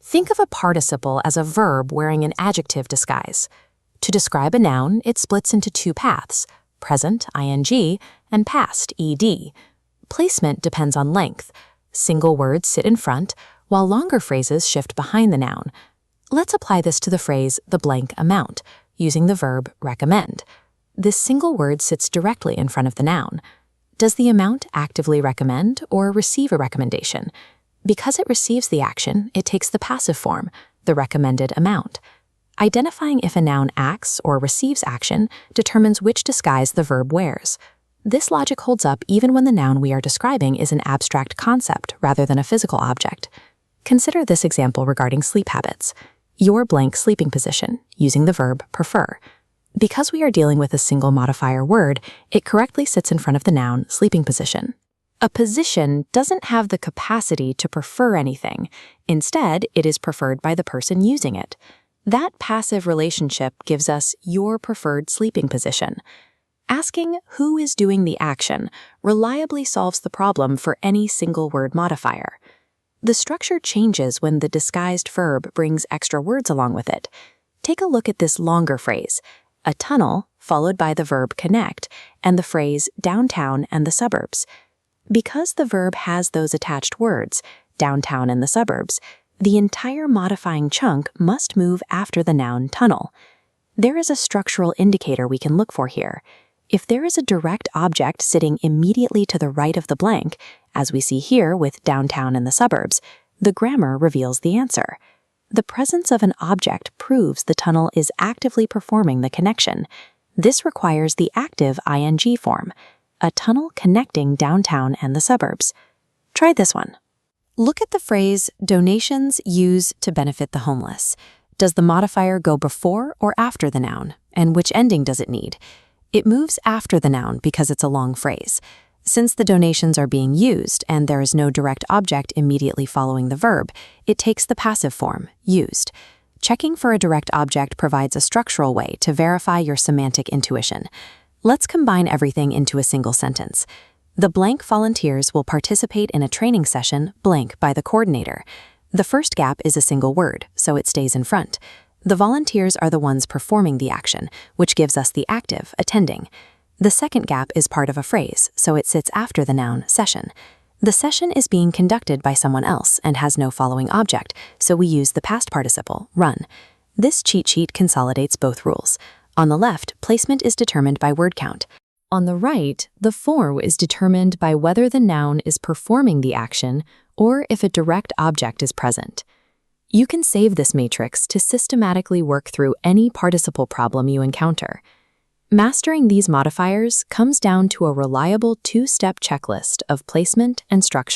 Think of a participle as a verb wearing an adjective disguise. To describe a noun, it splits into two paths, present, ing, and past, ed. Placement depends on length. Single words sit in front, while longer phrases shift behind the noun. Let's apply this to the phrase, the blank amount, using the verb recommend. This single word sits directly in front of the noun. Does the amount actively recommend or receive a recommendation? Because it receives the action, it takes the passive form, the recommended amount. Identifying if a noun acts or receives action determines which disguise the verb wears. This logic holds up even when the noun we are describing is an abstract concept rather than a physical object. Consider this example regarding sleep habits. Your blank sleeping position, using the verb prefer. Because we are dealing with a single modifier word, it correctly sits in front of the noun sleeping position. A position doesn't have the capacity to prefer anything. Instead, it is preferred by the person using it. That passive relationship gives us your preferred sleeping position. Asking who is doing the action reliably solves the problem for any single word modifier. The structure changes when the disguised verb brings extra words along with it. Take a look at this longer phrase, a tunnel, followed by the verb connect, and the phrase downtown and the suburbs. Because the verb has those attached words, downtown and the suburbs, the entire modifying chunk must move after the noun tunnel. There is a structural indicator we can look for here. If there is a direct object sitting immediately to the right of the blank, as we see here with downtown and the suburbs, the grammar reveals the answer. The presence of an object proves the tunnel is actively performing the connection. This requires the active ing form, a tunnel connecting downtown and the suburbs. Try this one. Look at the phrase, donations used to benefit the homeless. Does the modifier go before or after the noun? And which ending does it need? It moves after the noun because it's a long phrase. Since the donations are being used and there is no direct object immediately following the verb, it takes the passive form, used. Checking for a direct object provides a structural way to verify your semantic intuition. Let's combine everything into a single sentence. The blank volunteers will participate in a training session blank by the coordinator. The first gap is a single word, so it stays in front. The volunteers are the ones performing the action, which gives us the active, attending. The second gap is part of a phrase, so it sits after the noun, session. The session is being conducted by someone else and has no following object, so we use the past participle, run. This cheat sheet consolidates both rules. On the left, placement is determined by word count. On the right, the form is determined by whether the noun is performing the action or if a direct object is present. You can save this matrix to systematically work through any participle problem you encounter. Mastering these modifiers comes down to a reliable two-step checklist of placement and structure.